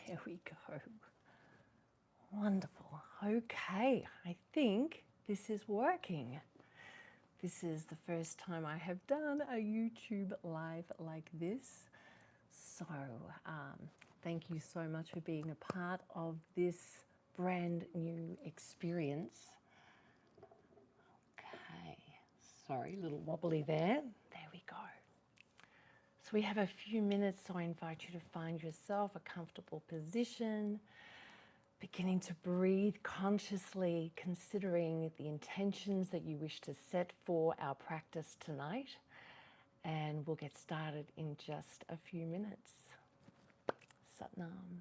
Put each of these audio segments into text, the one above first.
There we go. Wonderful. Okay, I think this is working. This is the first time I have done a YouTube live like this. So thank you so much for being a part of this brand new experience. Okay, sorry, a little wobbly there. There we go. So we have a few minutes, so I invite you to find yourself a comfortable position, beginning to breathe consciously, considering the intentions that you wish to set for our practice tonight. And we'll get started in just a few minutes. Satnam.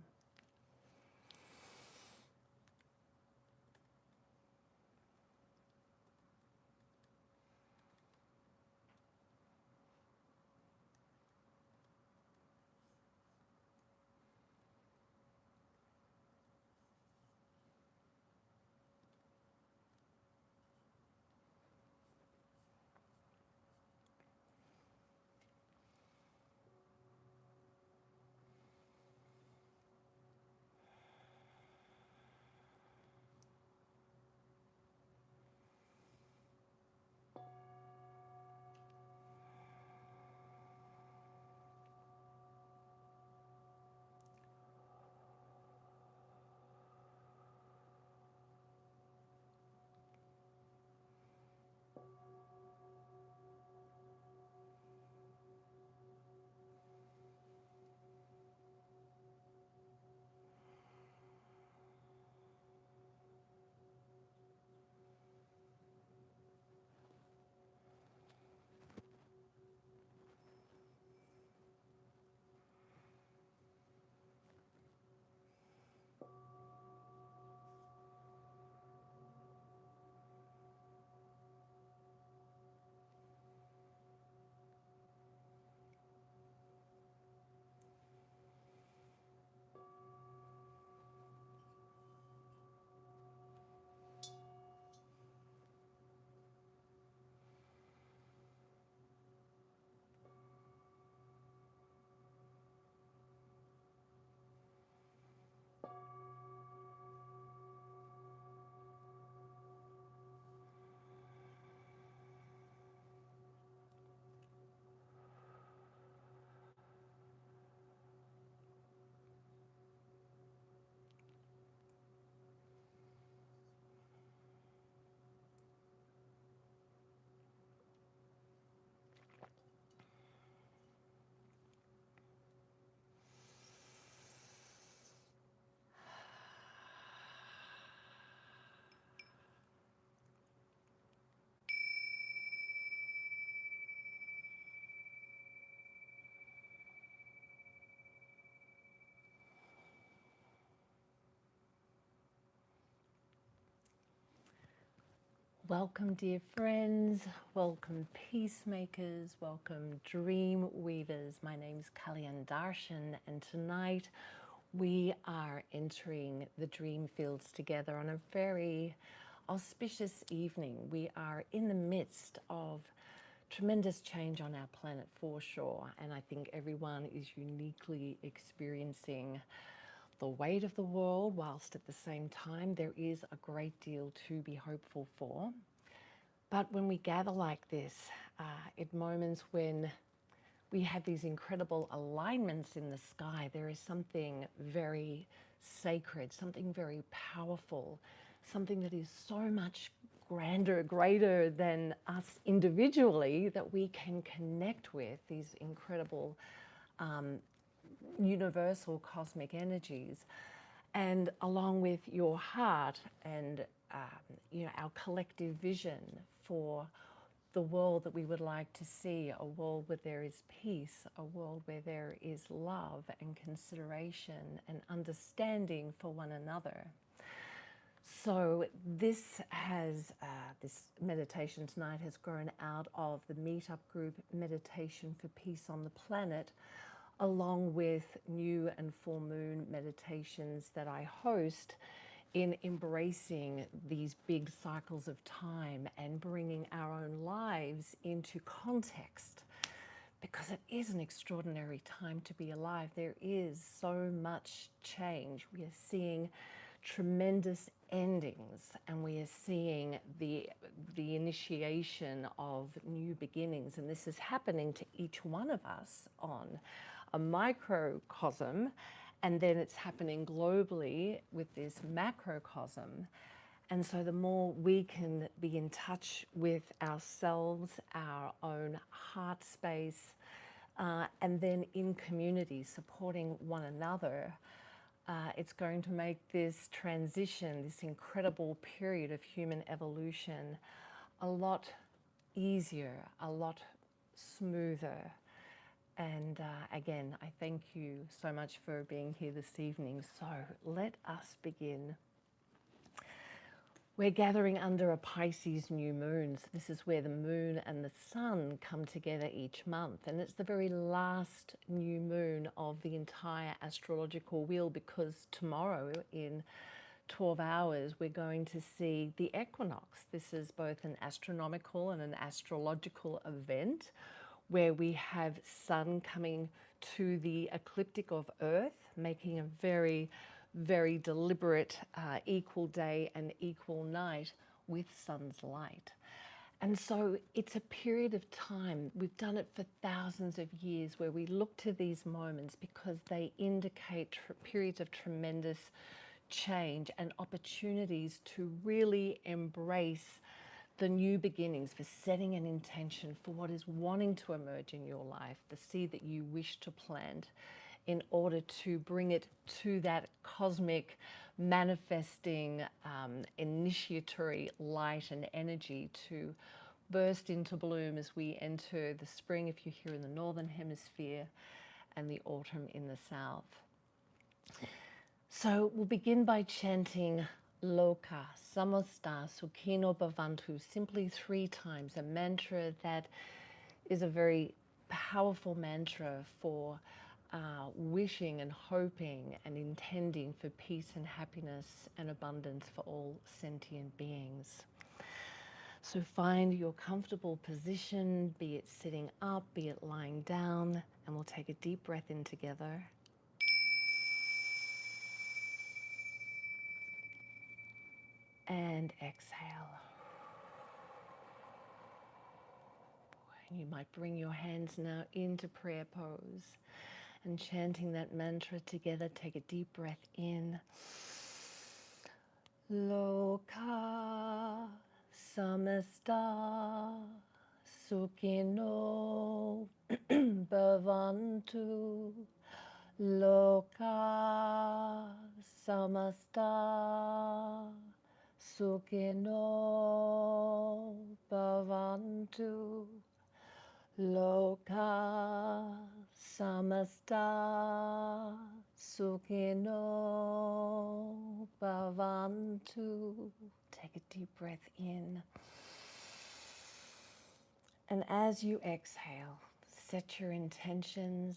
Welcome, dear friends. Welcome, peacemakers. Welcome, dream weavers. My name's Kalyan Darshan, and tonight we are entering the dream fields together on a very auspicious evening. We are in the midst of tremendous change on our planet for sure, and I think everyone is uniquely experiencing the weight of the world, whilst at the same time there is a great deal to be hopeful for. But when we gather like this, at moments when we have these incredible alignments in the sky, there is something very sacred, something very powerful, something that is so much grander, greater than us individually, that we can connect with these incredible universal cosmic energies, and along with your heart and our collective vision for the world that we would like to see, a world where there is peace, a world where there is love and consideration and understanding for one another. So this meditation tonight has grown out of the meetup group Meditation for Peace on the Planet, along with new and full moon meditations that I host in embracing these big cycles of time and bringing our own lives into context. because it is an extraordinary time to be alive. There is so much change. We are seeing tremendous endings, and we are seeing the initiation of new beginnings, and this is happening to each one of us on a microcosm, and then it's happening globally with this macrocosm. And so the more we can be in touch with ourselves, our own heart space, and then in community, supporting one another, it's going to make this transition, this incredible period of human evolution, a lot easier, a lot smoother. And again, I thank you so much for being here this evening. So let us begin. We're gathering under a Pisces new moon. So this is where the moon and the sun come together each month. And it's the very last new moon of the entire astrological wheel, because tomorrow in 12 hours, we're going to see the equinox. This is both an astronomical and an astrological event where we have sun coming to the ecliptic of Earth, making a very deliberate equal day and equal night with sun's light. And so it's a period of time, we've done it for thousands of years, where we look to these moments because they indicate periods of tremendous change and opportunities to really embrace the new beginnings, for setting an intention for what is wanting to emerge in your life, the seed that you wish to plant, in order to bring it to that cosmic manifesting initiatory light and energy to burst into bloom as we enter the spring if you're here in the northern hemisphere, and the autumn in the south. So we'll begin by chanting Loka Samasta Sukhino Bhavantu simply 3 times, a mantra that is a very powerful mantra for wishing and hoping and intending for peace and happiness and abundance for all sentient beings. So find your comfortable position, be it sitting up, be it lying down, and we'll take a deep breath in together. And exhale. And you might bring your hands now into prayer pose, and chanting that mantra together, take a deep breath in. Loka samasta sukhino bhavantu. Loka samasta sukhino bhavantu. Loka samasta sukhino bhavantu. Take a deep breath in. And as you exhale, set your intentions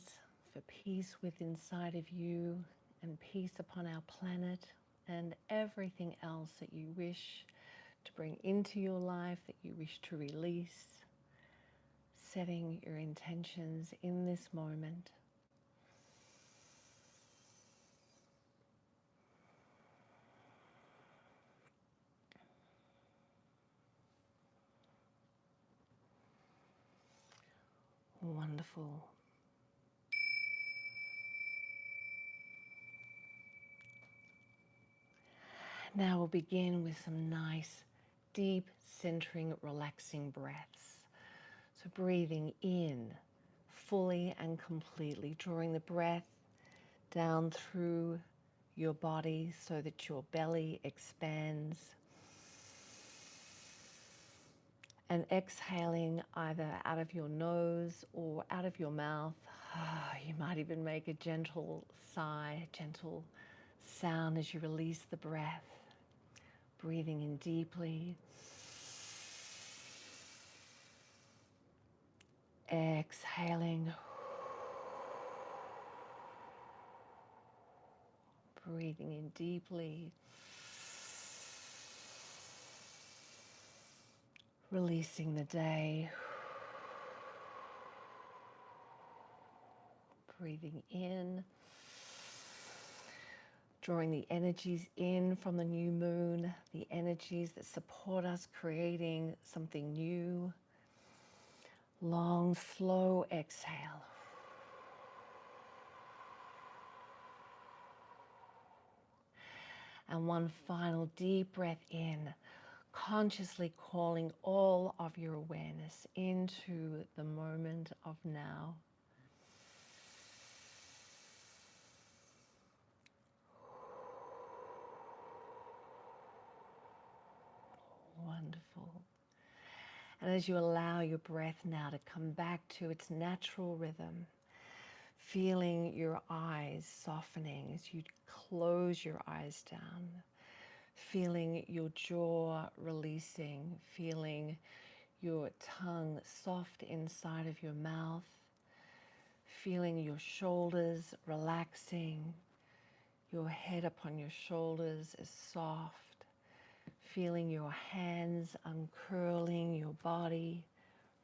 for peace within inside of you, and peace upon our planet, and everything else that you wish to bring into your life, that you wish to release. Setting your intentions in this moment. Wonderful. Now we'll begin with some nice, deep, centering, relaxing breaths. So breathing in fully and completely, drawing the breath down through your body so that your belly expands. And exhaling either out of your nose or out of your mouth. You might even make a gentle sigh, a gentle sound as you release the breath. Breathing in deeply. Exhaling. Breathing in deeply. Releasing the day. breathing in, drawing the energies in from the new moon, the energies that support us creating something new. Long, slow exhale. And one final deep breath in, consciously calling all of your awareness into the moment of now. Wonderful. And as you allow your breath now to come back to its natural rhythm, feeling your eyes softening as you close your eyes down, feeling your jaw releasing, feeling your tongue soft inside of your mouth, feeling your shoulders relaxing, your head upon your shoulders is soft, feeling your hands uncurling your body,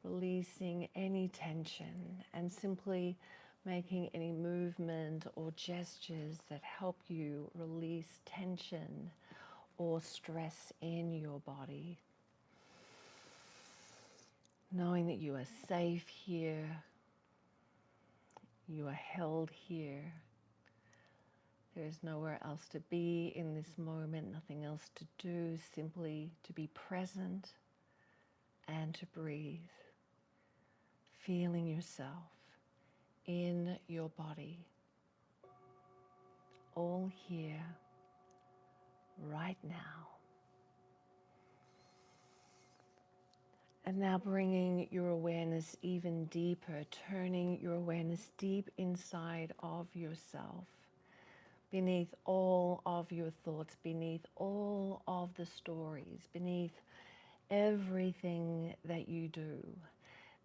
releasing any tension, and simply making any movement or gestures that help you release tension or stress in your body. Knowing that you are safe here, you are held here. There is nowhere else to be in this moment, nothing else to do, simply to be present and to breathe, feeling yourself in your body, all here, right now. And now bringing your awareness even deeper, turning your awareness deep inside of yourself, beneath all of your thoughts, beneath all of the stories, beneath everything that you do.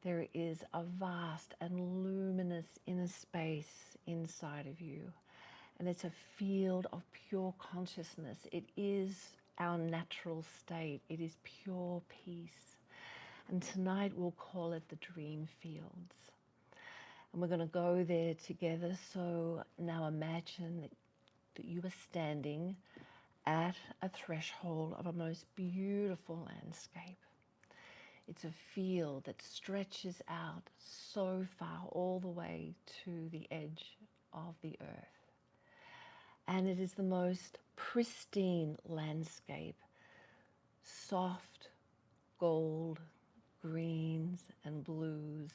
There is a vast and luminous inner space inside of you. And it's a field of pure consciousness. It is our natural state. It is pure peace. And tonight we'll call it the dream fields. And we're going to go there together. So now imagine that you are standing at a threshold of a most beautiful landscape. It's a field that stretches out so far, all the way to the edge of the earth. And it is the most pristine landscape, soft gold, greens and blues,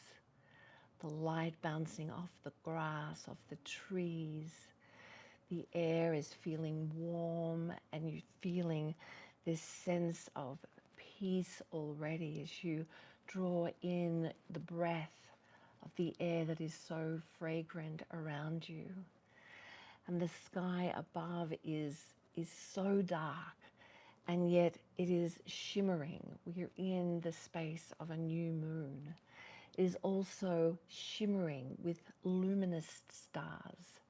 the light bouncing off the grass, off the trees. The air is feeling warm and you're feeling this sense of peace already as you draw in the breath of the air that is so fragrant around you. And the sky above is so dark, and yet it is shimmering. We're in the space of a new moon. It is also shimmering with luminous stars.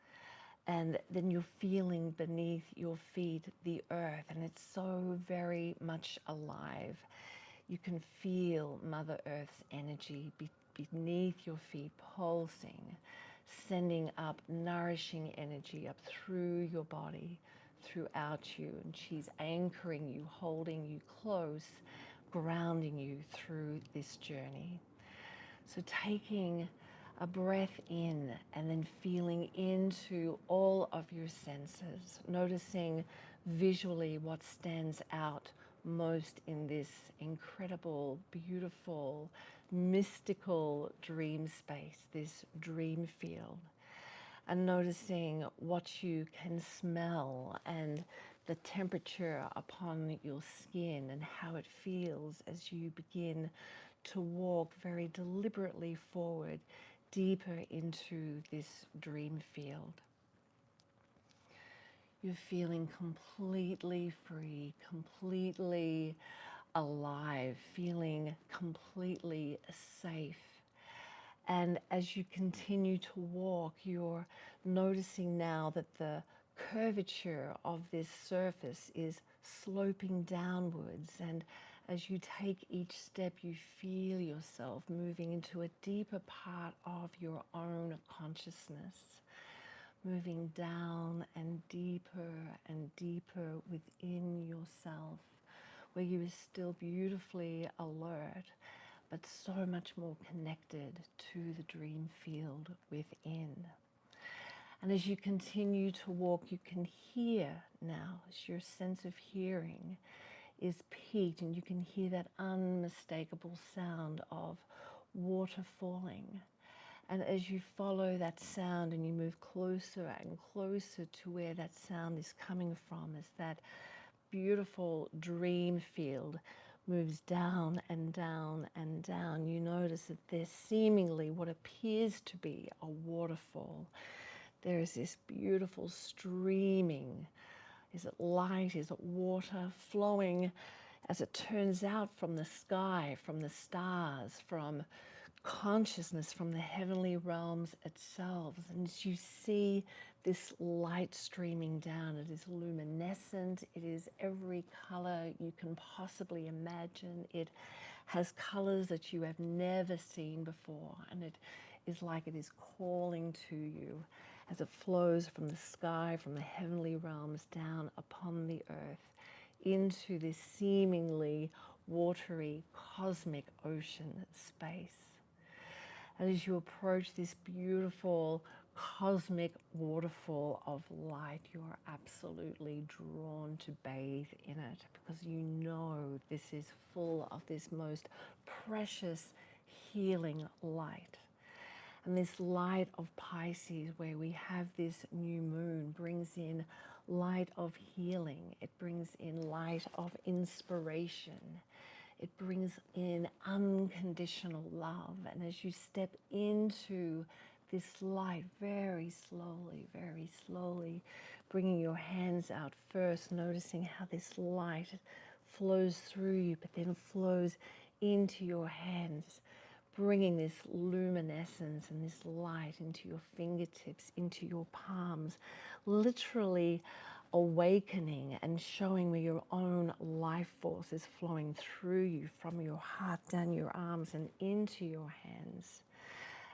And then you're feeling beneath your feet the earth, and it's so very much alive. You can feel Mother Earth's energy beneath your feet pulsing, sending up nourishing energy up through your body, throughout you. And she's anchoring you, holding you close, grounding you through this journey. So taking a breath in and then feeling into all of your senses, noticing visually what stands out most in this incredible, beautiful, mystical dream space, this dream field, and noticing what you can smell and the temperature upon your skin and how it feels as you begin to walk very deliberately forward, deeper into this dream field. You're feeling completely free, completely alive, feeling completely safe. And as you continue to walk, you're noticing now that the curvature of this surface is sloping downwards, and As you take each step, you feel yourself moving into a deeper part of your own consciousness, moving down and deeper within yourself, where you are still beautifully alert, but so much more connected to the dream field within. And as you continue to walk, you can hear now, as your sense of hearing is peaked, and you can hear that unmistakable sound of water falling. And as you follow that sound and you move closer and closer to where that sound is coming from, as that beautiful dream field moves down and down and down, you notice that there's seemingly what appears to be a waterfall. There is this beautiful streaming, is it light, is it water, flowing, as it turns out, from the sky, from the stars, from consciousness, from the heavenly realms itself. And as you see this light streaming down, it is luminescent, it is every color you can possibly imagine. It has colors that you have never seen before, and it is like it is calling to you as it flows from the sky, from the heavenly realms down upon the earth into this seemingly watery cosmic ocean space. And as you approach this beautiful cosmic waterfall of light, you are absolutely drawn to bathe in it, because you know this is full of this most precious healing light. And this light of Pisces, where we have this new moon, brings in light of healing. It brings in light of inspiration. It brings in unconditional love. And as you step into this light very slowly, bringing your hands out first, noticing how this light flows through you, but then flows into your hands, bringing this luminescence and this light into your fingertips, into your palms, literally awakening and showing where your own life force is flowing through you from your heart down your arms and into your hands.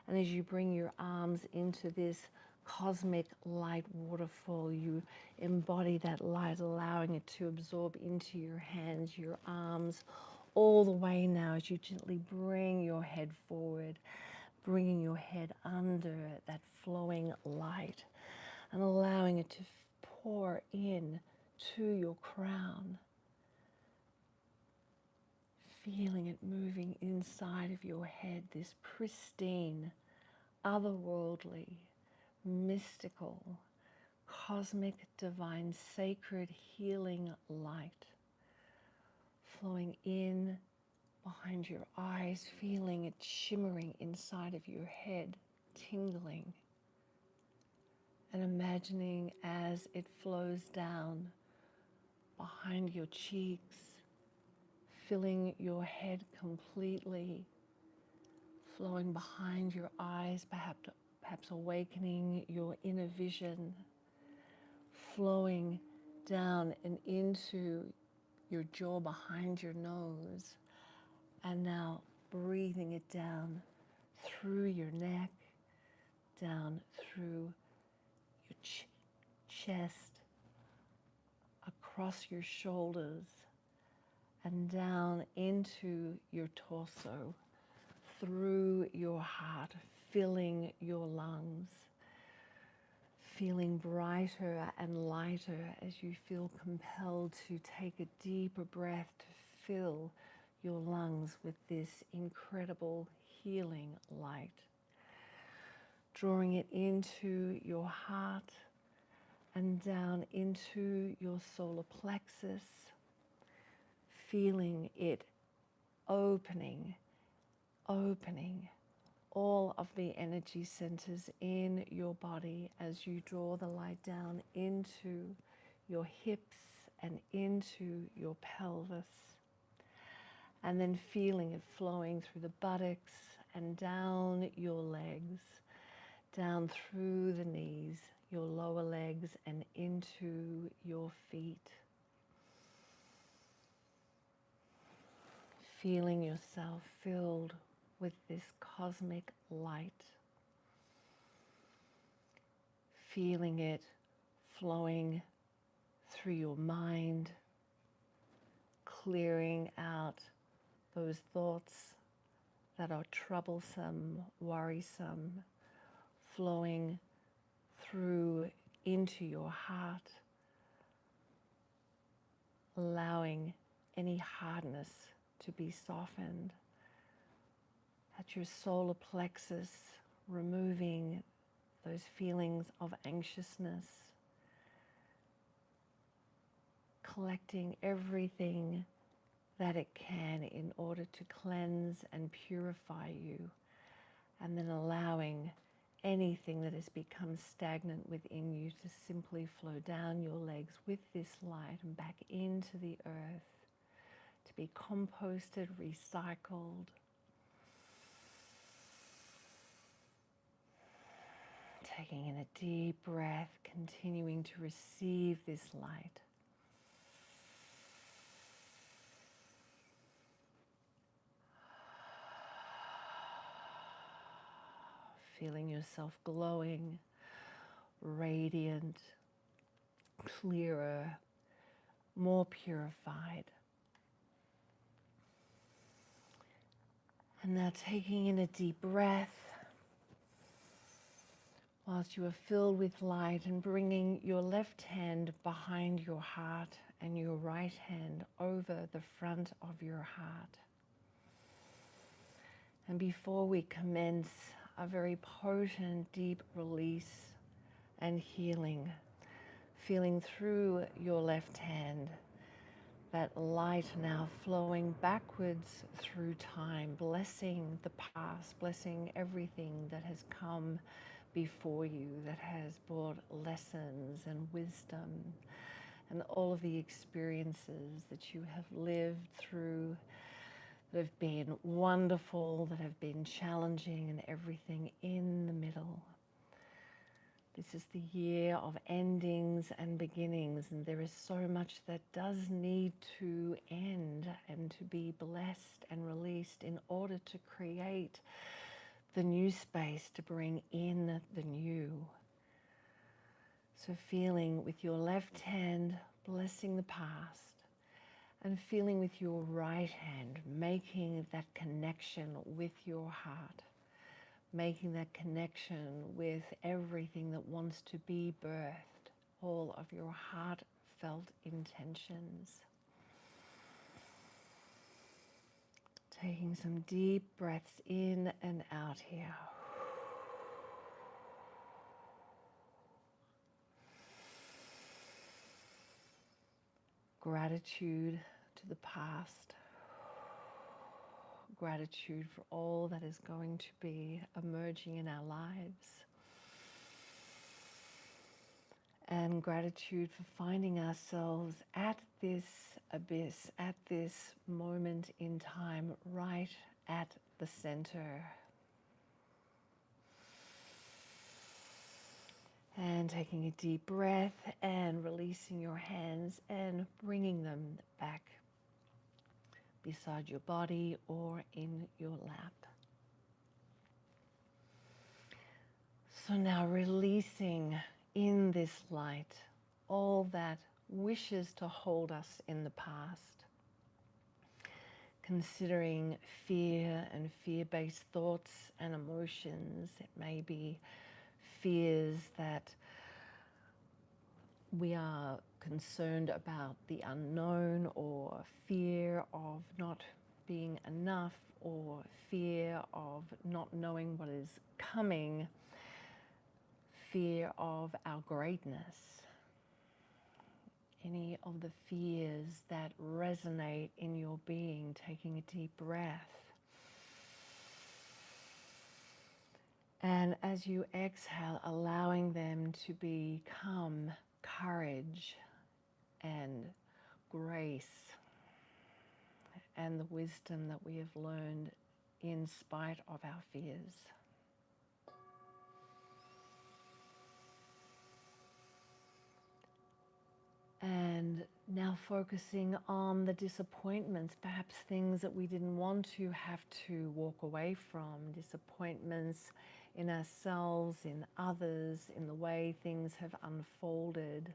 And as you bring your arms into this cosmic light waterfall, you embody that light, allowing it to absorb into your hands, your arms, all the way now as you gently bring your head forward, bringing your head under that flowing light and allowing it to pour in to your crown, feeling it moving inside of your head, this pristine, otherworldly, mystical, cosmic, divine, sacred, healing light flowing in behind your eyes, feeling it shimmering inside of your head, tingling, and imagining as it flows down behind your cheeks, filling your head completely, flowing behind your eyes, perhaps awakening your inner vision, flowing down and into your jaw behind your nose, and now breathing it down through your neck, down through your chest, across your shoulders, and down into your torso, through your heart, filling your lungs, feeling brighter and lighter as you feel compelled to take a deeper breath to fill your lungs with this incredible healing light. Drawing it into your heart and down into your solar plexus, feeling it opening all of the energy centers in your body as you draw the light down into your hips and into your pelvis. And then feeling it flowing through the buttocks and down your legs, down through the knees, your lower legs, and into your feet. feeling yourself filled with this cosmic light, feeling it flowing through your mind, clearing out those thoughts that are troublesome, worrisome, flowing through into your heart, allowing any hardness to be softened at your solar plexus, removing those feelings of anxiousness, collecting everything that it can in order to cleanse and purify you, and then allowing anything that has become stagnant within you to simply flow down your legs with this light and back into the earth to be composted, recycled. Taking in a deep breath, continuing to receive this light. Feeling yourself glowing, radiant, clearer, more purified. And now taking in a deep breath, whilst you are filled with light, and bringing your left hand behind your heart and your right hand over the front of your heart. And before we commence a very potent, deep release and healing, feeling through your left hand, that light now flowing backwards through time, blessing the past, blessing everything that has come before you, that has brought lessons and wisdom, and all of the experiences that you have lived through that have been wonderful, that have been challenging, and everything in the middle. This is the year of endings and beginnings, and there is so much that does need to end and to be blessed and released in order to create the new space, to bring in the new. So feeling with your left hand, blessing the past, and feeling with your right hand, making that connection with your heart, making that connection with everything that wants to be birthed, all of your heartfelt intentions. Taking some deep breaths in and out here. Gratitude to the past. Gratitude for all that is going to be emerging in our lives. And gratitude for finding ourselves at this abyss, at this moment in time, right at the center. And taking a deep breath and releasing your hands and bringing them back beside your body or in your lap. So now releasing in this light all that wishes to hold us in the past. Considering fear and fear-based thoughts and emotions. It may be fears that we are concerned about the unknown, or fear of not being enough, or fear of not knowing what is coming, fear of our greatness. Any of the fears that resonate in your being, taking a deep breath. And as you exhale, allowing them to become courage and grace and the wisdom that we have learned in spite of our fears. And now now focusing on the disappointments, perhaps things that we didn't want to have to walk away from, disappointments in ourselves, in others, in the way things have unfolded.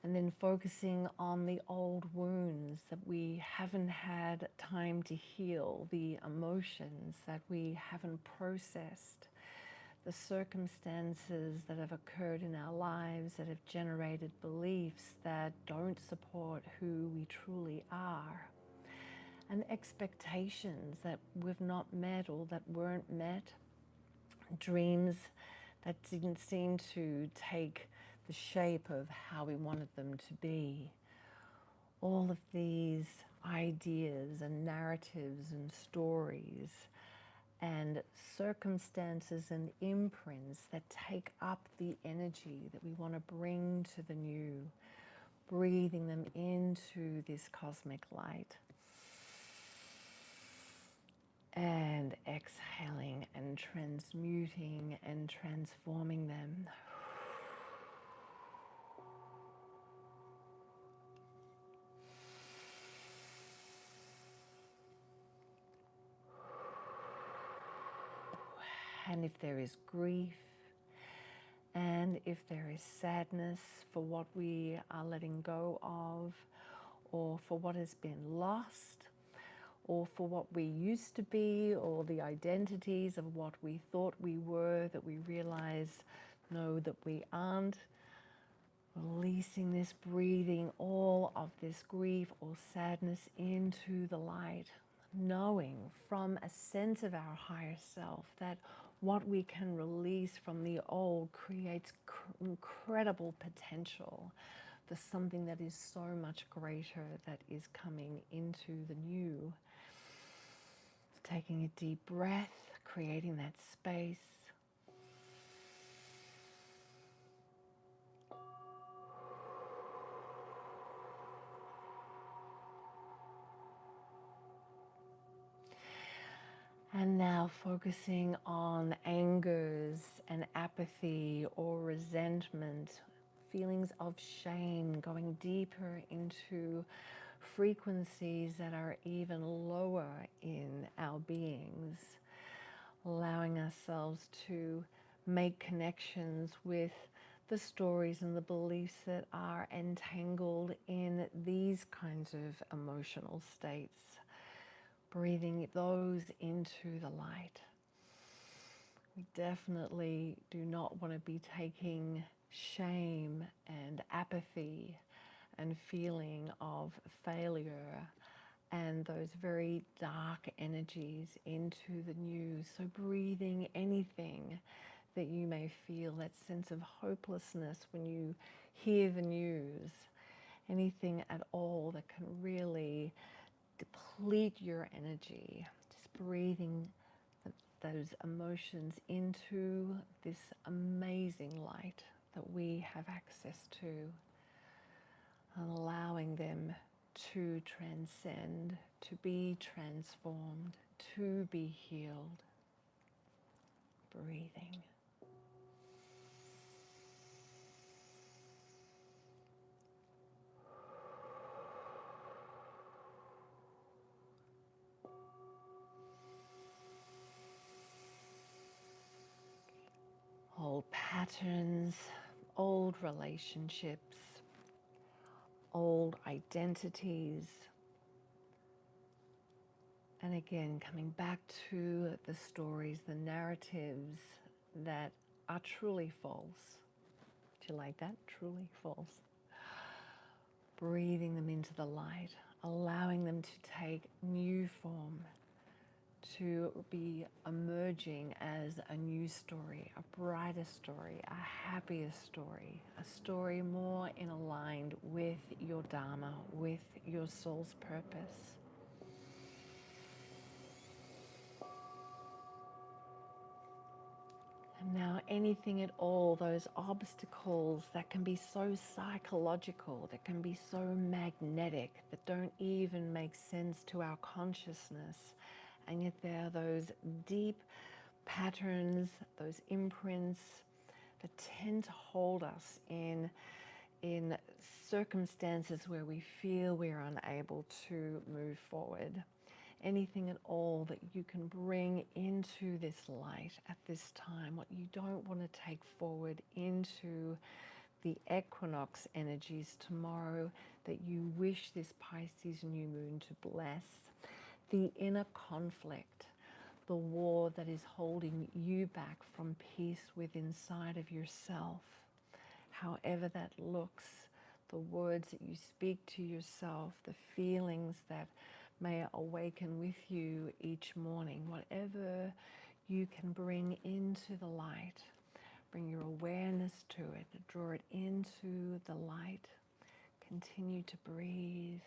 And then focusing on the old wounds that we haven't had time to heal, the emotions that we haven't processed, the circumstances that have occurred in our lives that have generated beliefs that don't support who we truly are, and expectations that we've not met or that weren't met, dreams that didn't seem to take the shape of how we wanted them to be. All of these ideas and narratives and stories and circumstances and imprints that take up the energy that we want to bring to the new, breathing them into this cosmic light. And exhaling and transmuting and transforming them. And if there is grief, and if there is sadness for what we are letting go of, or for what has been lost, or for what we used to be, or the identities of what we thought we were that we realize, no, that we aren't, releasing this, breathing all of this grief or sadness into the light, knowing from a sense of our higher self that what we can release from the old creates incredible potential for something that is so much greater that is coming into the new. Taking a deep breath, creating that space. And now focusing on angers and apathy or resentment, feelings of shame, going deeper into frequencies that are even lower in our beings, allowing ourselves to make connections with the stories and the beliefs that are entangled in these kinds of emotional states. Breathing those into the light. We definitely do not want to be taking shame and apathy and feeling of failure and those very dark energies into the new. So breathing anything that you may feel, that sense of hopelessness when you hear the news, anything at all that can really deplete your energy, just breathing those emotions into this amazing light that we have access to, and allowing them to transcend, to be transformed, to be healed. Breathing. Old patterns, old relationships, old identities. And again, coming back to the stories, the narratives that are truly false. Do you like that? Truly false. Breathing them into the light, allowing them to take new form, to be emerging as a new story, a brighter story, a happier story, a story more in aligned with your Dharma, with your soul's purpose. And now anything at all, those obstacles that can be so psychological, that can be so magnetic, that don't even make sense to our consciousness, and yet there are those deep patterns, those imprints that tend to hold us in in circumstances where we feel we're unable to move forward. Anything at all that you can bring into this light at this time, what you don't want to take forward into the equinox energies tomorrow, that you wish this Pisces new moon to bless. The inner conflict, the war that is holding you back from peace within inside of yourself, however that looks, the words that you speak to yourself, the feelings that may awaken with you each morning, whatever you can bring into the light, bring your awareness to it, draw it into the light. Continue to breathe.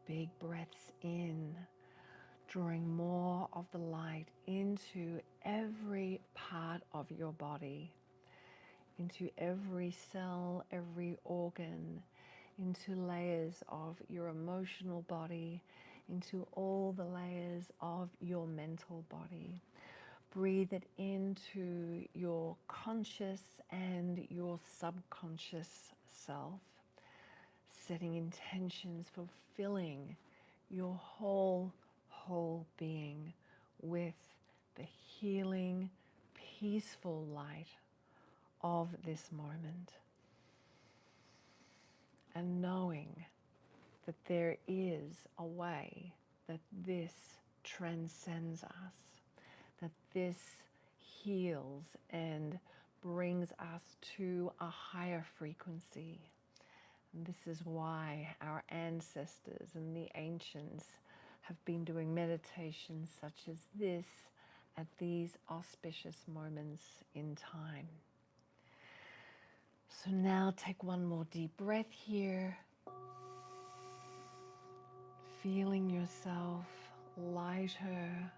Big breaths in, drawing more of the light into every part of your body, into every cell, every organ, into layers of your emotional body, into all the layers of your mental body. Breathe it into your conscious and your subconscious self, setting intentions for filling your whole being with the healing, peaceful light of this moment. And knowing that there is a way that this transcends us, that this heals and brings us to a higher frequency. And this is why our ancestors and the ancients have been doing meditations such as this at these auspicious moments in time. So now take one more deep breath here, feeling yourself lighter,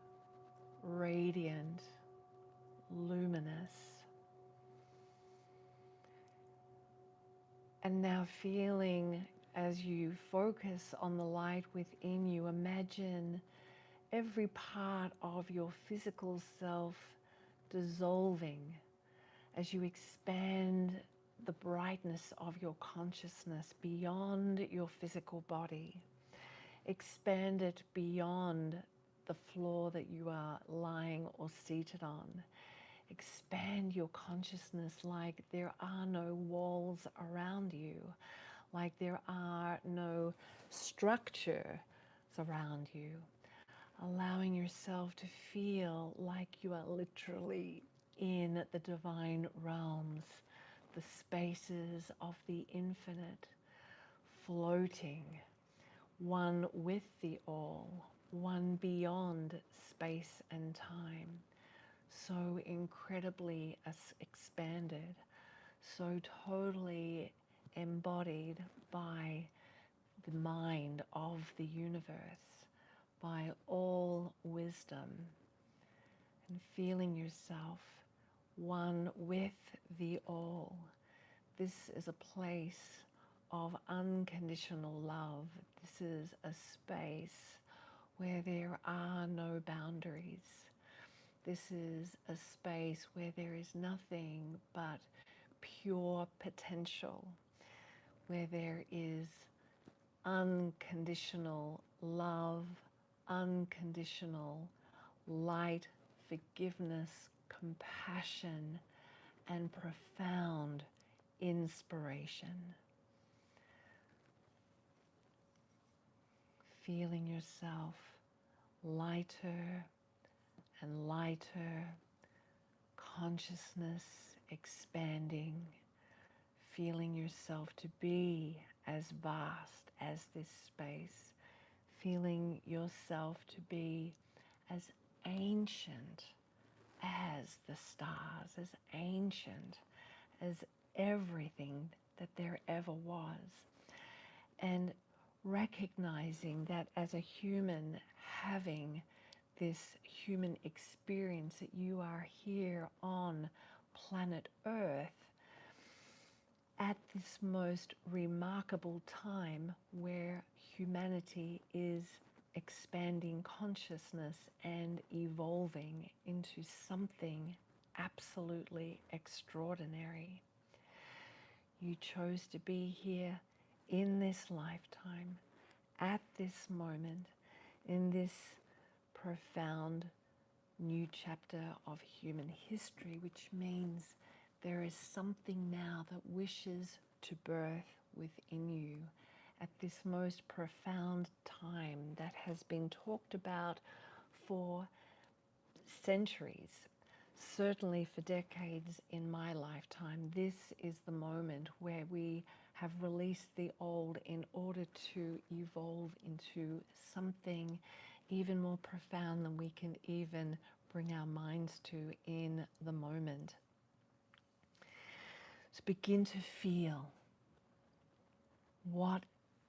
radiant, luminous. And now feeling, as you focus on the light within you, imagine every part of your physical self dissolving as you expand the brightness of your consciousness beyond your physical body. Expand it beyond the floor that you are lying or seated on. Expand your consciousness like there are no walls around you, like there are no structures around you. Allowing yourself to feel like you are literally in the divine realms, the spaces of the infinite, floating, one with the all, one beyond space and time, so incredibly expanded, so totally embodied by the mind of the universe, by all wisdom, and feeling yourself one with the all. This is a place of unconditional love. This is a space where there are no boundaries. This is a space where there is nothing but pure potential, where there is unconditional love, unconditional light, forgiveness, compassion, and profound inspiration. Feeling yourself lighter and lighter, consciousness expanding, feeling yourself to be as vast as this space, feeling yourself to be as ancient as the stars, as ancient as everything that there ever was. And recognizing that as a human, having this human experience, that you are here on planet Earth at this most remarkable time where humanity is expanding consciousness and evolving into something absolutely extraordinary. You chose to be here in this lifetime, at this moment, in this profound new chapter of human history, which means there is something now that wishes to birth within you at this most profound time that has been talked about for centuries, certainly for decades in my lifetime. This is the moment where we have released the old in order to evolve into something even more profound than we can even bring our minds to in the moment. So begin to feel what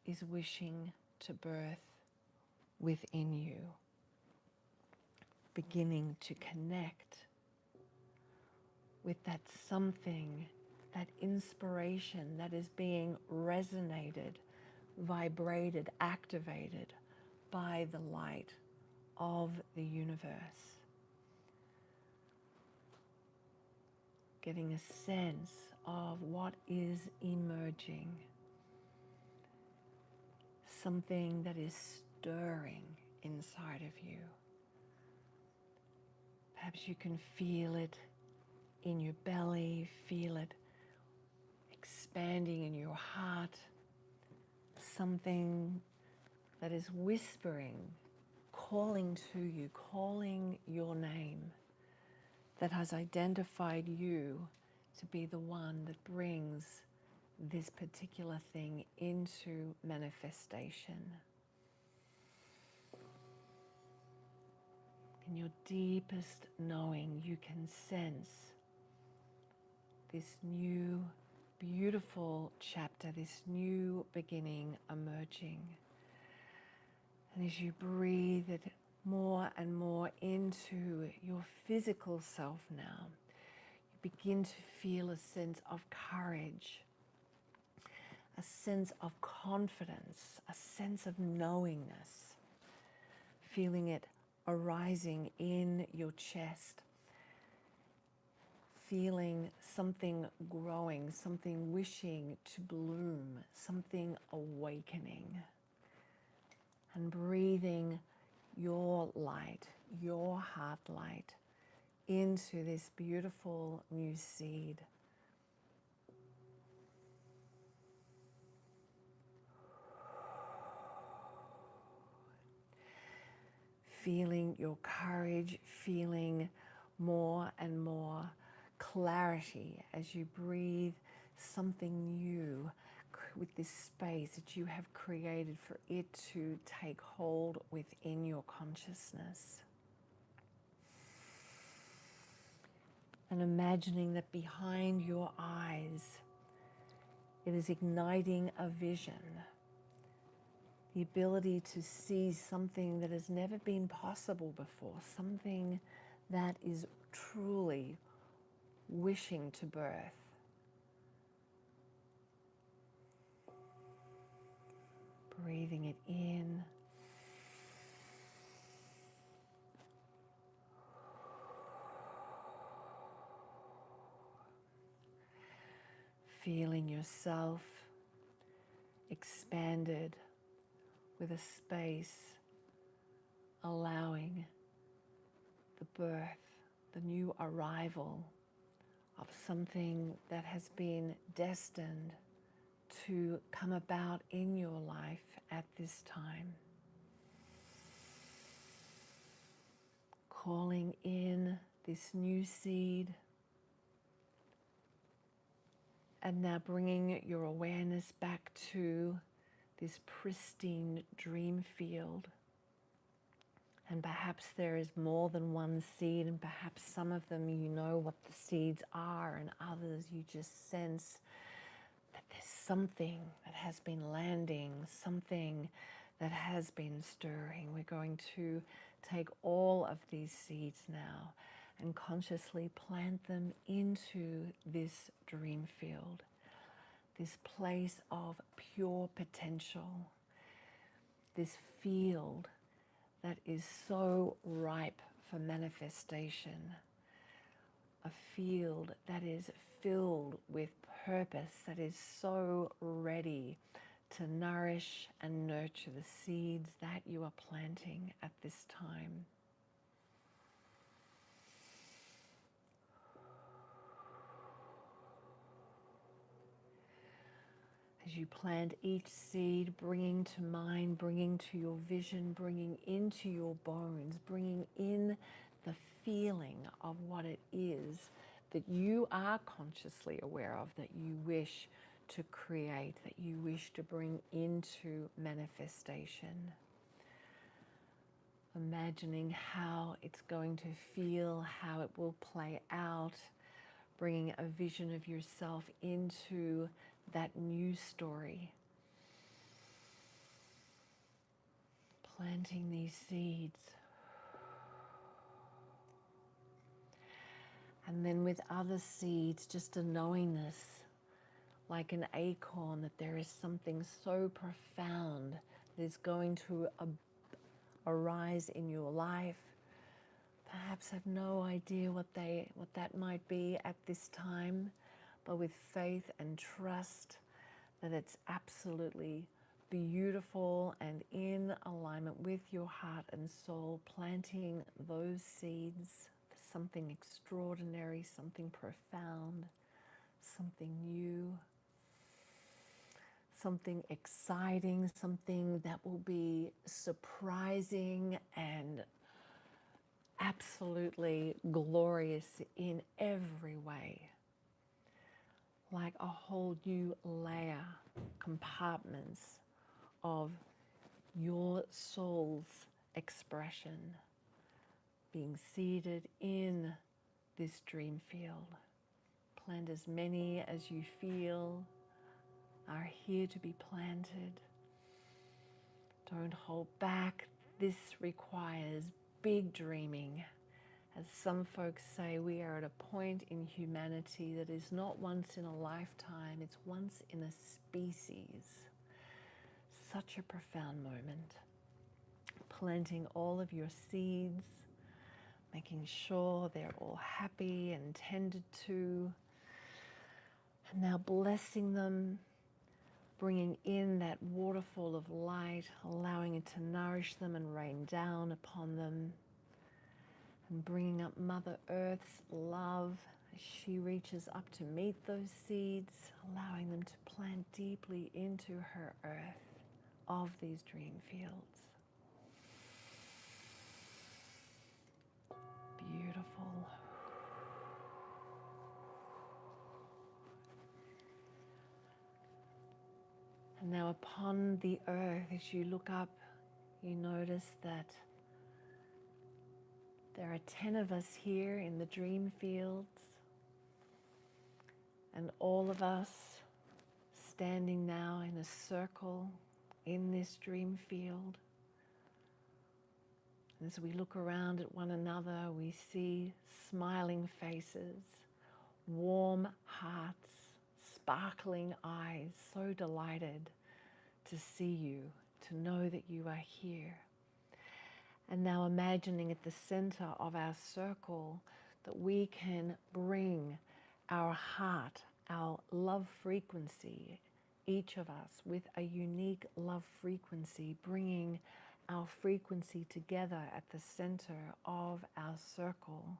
is wishing to birth within you. Beginning to connect with that something, that inspiration that is being resonated, vibrated, activated by the light of the universe. Getting a sense of what is emerging. Something that is stirring inside of you. Perhaps you can feel it in your belly, feel it expanding in your heart. Something that is whispering, calling to you, calling your name, that has identified you to be the one that brings this particular thing into manifestation. In your deepest knowing, you can sense this new, beautiful chapter, this new beginning emerging. And as you breathe it more and more into your physical self now, you begin to feel a sense of courage, a sense of confidence, a sense of knowingness, feeling it arising in your chest, feeling something growing, something wishing to bloom, something awakening, and breathing your light, your heart light into this beautiful new seed. Feeling your courage, feeling more and more clarity as you breathe something new with this space that you have created for it to take hold within your consciousness. And imagining that behind your eyes, it is igniting a vision. The ability to see something that has never been possible before, something that is truly wishing to birth. Breathing it in. Feeling yourself expanded with a space, allowing the birth, the new arrival of something that has been destined to come about in your life at this time. Calling in this new seed, and now bringing your awareness back to this pristine dream field. And perhaps there is more than one seed, and perhaps some of them you know what the seeds are, and others you just sense that there's something that has been landing, something that has been stirring. We're going to take all of these seeds now and consciously plant them into this dream field, this place of pure potential, this field that is so ripe for manifestation, a field that is filled with purpose, that is so ready to nourish and nurture the seeds that you are planting at this time. As you plant each seed, bringing to mind, bringing to your vision, bringing into your bones, bringing in the feeling of what it is that you are consciously aware of, that you wish to create, that you wish to bring into manifestation. Imagining how it's going to feel, how it will play out, bringing a vision of yourself into that new story. Planting these seeds. And then with other seeds, just a knowingness, like an acorn, that there is something so profound that is going to arise in your life. Perhaps have no idea what that might be at this time, but with faith and trust that it's absolutely beautiful and in alignment with your heart and soul, planting those seeds for something extraordinary, something profound, something new, something exciting, something that will be surprising and absolutely glorious in every way. Like a whole new layer, compartments of your soul's expression being seeded in this dream field. Plant as many as you feel are here to be planted. Don't hold back. This requires big dreaming. As some folks say, we are at a point in humanity that is not once in a lifetime, it's once in a species. Such a profound moment. Planting all of your seeds, making sure they're all happy and tended to. And now blessing them, bringing in that waterfall of light, allowing it to nourish them and rain down upon them. And bringing up Mother Earth's love as she reaches up to meet those seeds, allowing them to plant deeply into her earth of these dream fields. Beautiful. And now upon the earth, as you look up, you notice that there are 10 of us here in the dream fields, and all of us standing now in a circle in this dream field. As we look around at one another, we see smiling faces, warm hearts, sparkling eyes, so delighted to see you, to know that you are here. And now imagining at the center of our circle that we can bring our heart, our love frequency, each of us with a unique love frequency, bringing our frequency together at the center of our circle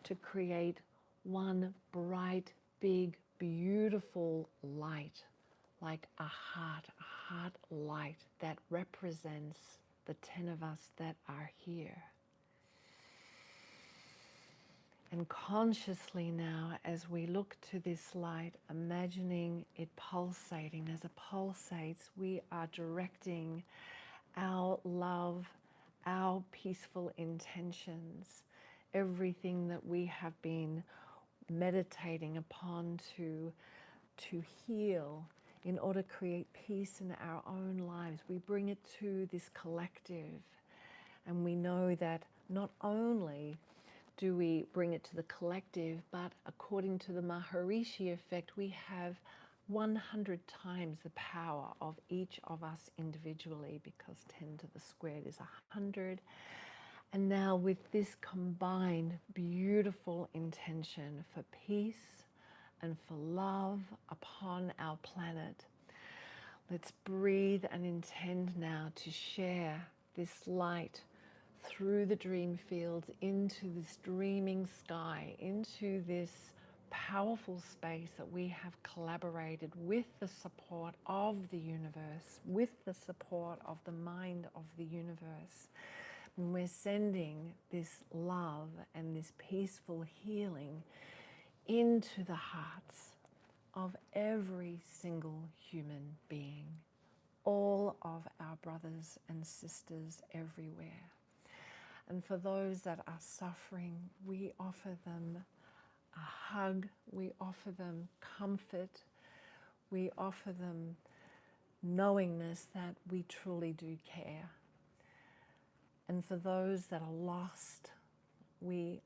to create one bright, big, beautiful light, like a heart light that represents the 10 of us that are here. And consciously now, as we look to this light, imagining it pulsating. As it pulsates, we are directing our love, our peaceful intentions, everything that we have been meditating upon to heal in order to create peace in our own lives. We bring it to this collective, And we know that not only do we bring it to the collective, but according to the Maharishi effect, we have 100 times the power of each of us individually, because 10 to the squared is 100. And now with this combined beautiful intention for peace and for love upon our planet, let's breathe and intend now to share this light through the dream fields into this dreaming sky, into this powerful space that we have collaborated with the support of the universe, with the support of the mind of the universe. And we're sending this love and this peaceful healing into the hearts of every single human being, all of our brothers and sisters everywhere. And for those that are suffering, we offer them a hug, we offer them comfort, we offer them knowingness that we truly do care. And for those that are lost, we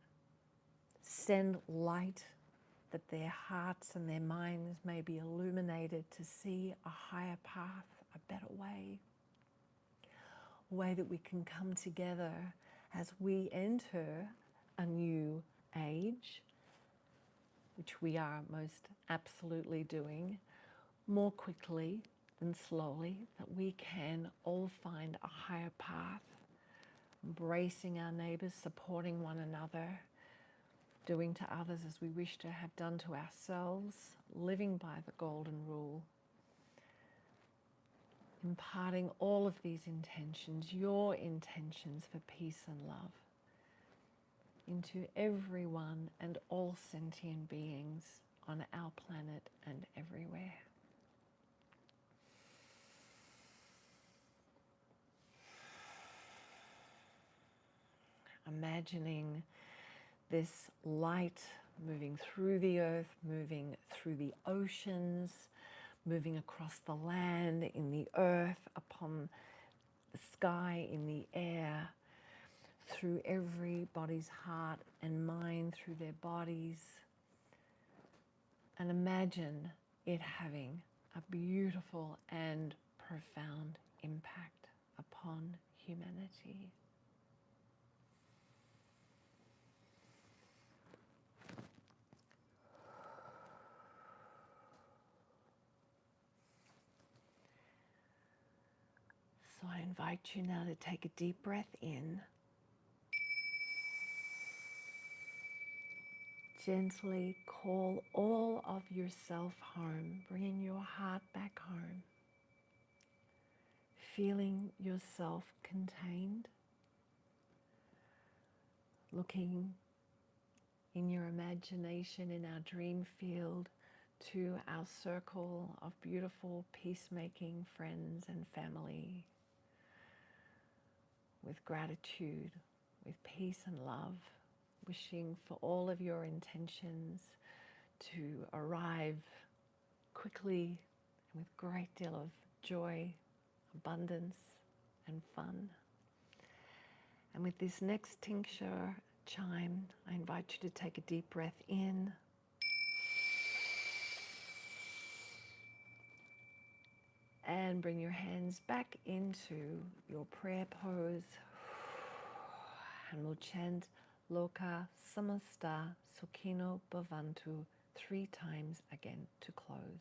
send light, that their hearts and their minds may be illuminated to see a higher path, a better way, a way that we can come together as we enter a new age, which we are most absolutely doing, more quickly than slowly, that we can all find a higher path, embracing our neighbors, supporting one another, doing to others as we wish to have done to ourselves, living by the golden rule, imparting all of these intentions, your intentions for peace and love, into everyone and all sentient beings on our planet and everywhere. Imagining this light moving through the earth, moving through the oceans, moving across the land, in the earth, upon the sky, in the air, through everybody's heart and mind, through their bodies. And imagine it having a beautiful and profound impact upon humanity. So I invite you now to take a deep breath in. Gently call all of yourself home, bringing your heart back home. Feeling yourself contained. Looking in your imagination, in our dream field, to our circle of beautiful peacemaking friends and family, with gratitude, with peace and love, wishing for all of your intentions to arrive quickly and with great deal of joy, abundance, and fun. And with this next tincture chime, I invite you to take a deep breath in. And bring your hands back into your prayer pose. And we'll chant Loka Samasta Sukhino Bhavantu 3 times again to close.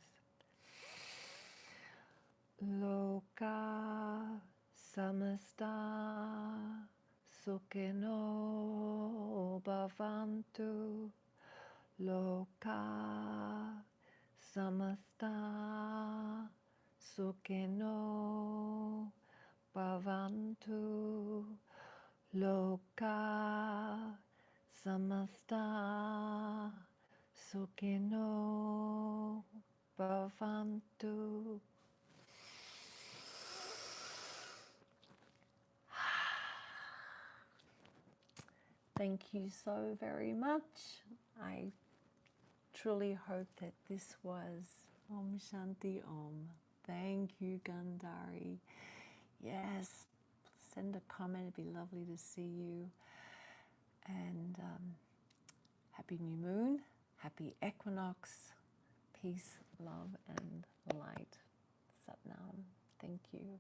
Loka Samasta Sukhino Bhavantu. Loka Samasta Sukhino Bhavantu. Loka Samasta Sukhino Bhavantu. Thank you so very much. I truly hope that this was Om Shanti Om. Thank you, Gandhari. Yes, send a comment. It'd be lovely to see you. And happy new moon, happy equinox, peace, love, and light. Sat Nam. Thank you.